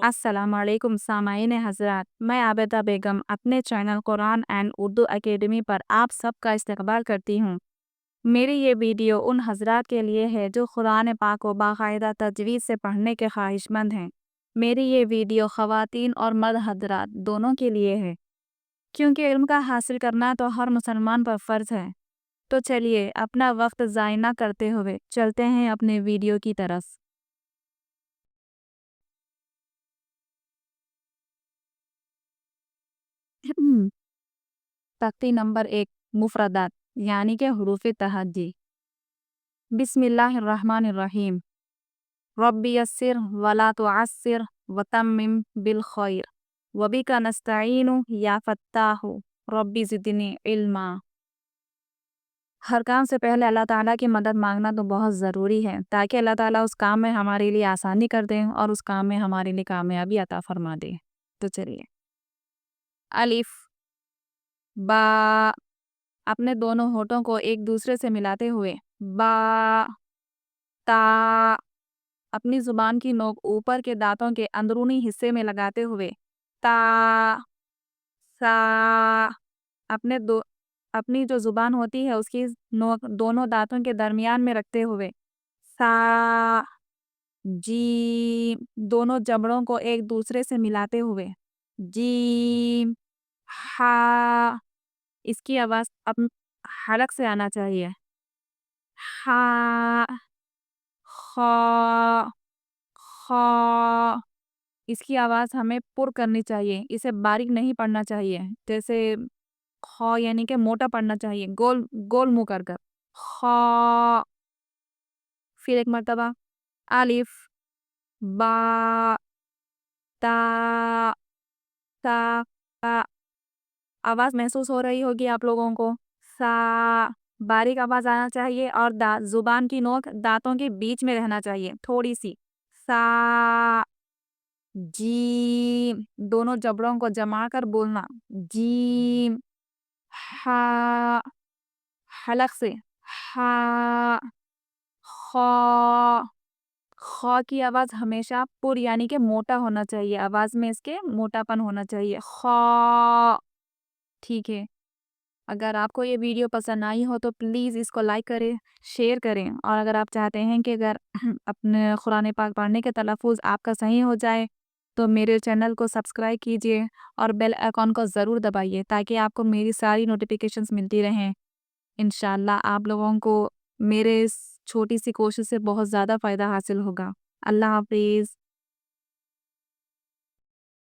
अस्सलामुअलैकुम सामाईन हज़रात, मैं आबिदा बेगम अपने channel Quran and Urdu academy पर आप सबका इस्तकबाल करती हूँ। मेरी ये वीडियो उन हज़रात के लिए है जो कुरान पाक को बाकायदा तजवीज़ से पढ़ने के ख्वाहिशमंद हैं। मेरी ये वीडियो ख़वातीन और मर्द हज़रात दोनों के लिए है, क्योंकि इल्म का हासिल करना तो हर मुसलमान पर फ़र्ज़ है। तो चलिए अपना वक्त ज़ाय ना करते हुए चलते हैं अपने वीडियो की तरफ। तख्ती नंबर 1 मुफ़रदात यानी कि हुरूफ़ तहज्जी। बिस्मिल्लाहिर्रहमानिर्रहीम। रब्बी यस्सिर वला तुअस्सिर वतम्मिम बिल खैर वबिका नस्तईनु या फत्ताहु रब्बी ज़िदनी इल्मा। हर काम से पहले अल्लाह ताला की मदद मांगना तो बहुत ज़रूरी है, ताकि अल्लाह ताला उस काम में हमारे लिए आसानी कर दें और उस काम में हमारे लिए कामयाबी अता फरमा दे। तो चलिए, अलिफ बा, अपने दोनों होठों को एक दूसरे से मिलाते हुए बा, ता, अपनी जुबान की नोक ऊपर के दांतों के अंदरूनी हिस्से में लगाते हुए ता, सा, अपने दो अपनी जो जुबान होती है उसकी नोक दोनों दांतों के दरमियान में रखते हुए सा, जी, दोनों जबड़ों को एक दूसरे से मिलाते हुए जी, हा, इसकी आवाज़ अब हलक से आना चाहिए। हा, खा, खा, इसकी आवाज़ हमें पुर करनी चाहिए, इसे बारीक नहीं पढ़ना चाहिए। जैसे खौ यानी कि मोटा पढ़ना चाहिए, गोल गोल मुँह कर कर। खौ, फिर एक मर्तबा अलिफ, बा, ता, सा, आवाज़ महसूस हो रही होगी आप लोगों को। सा, बारीक आवाज़ आना चाहिए और ज़ुबान की नोक दाँतों के बीच में रहना चाहिए, थोड़ी-सी। सा, जीम, दोनों जबड़ों को जमा कर बोलना। जीम, हा, हलक से। हा, खौ, खौ की आवाज़ हमेशा पुर यानी कि मोटा होना चाहिए, आवाज़ में इसके मोटापन होना चाहिए। खौ, ठीक है। अगर आपको ये वीडियो पसंद आई हो तो प्लीज़ इसको लाइक करें, शेयर करें और अगर आप चाहते हैं कि अगर अपने कुरान पाक पढ़ने के तलफ़्फ़ुज़ आपका सही हो जाए, तो मेरे चैनल को सब्सक्राइब कीजिए और बेल आइकॉन को ज़रूर दबाइए ताकि आपको मेरी सारी नोटिफ़िकेशंस मिलती रहें। इंशाअल्लाह आप लोगों को मेरे इस छोटी-सी कोशिश से बहुत ज़्यादा फ़ायदा हासिल होगा। अल्लाह हाफ़िज़।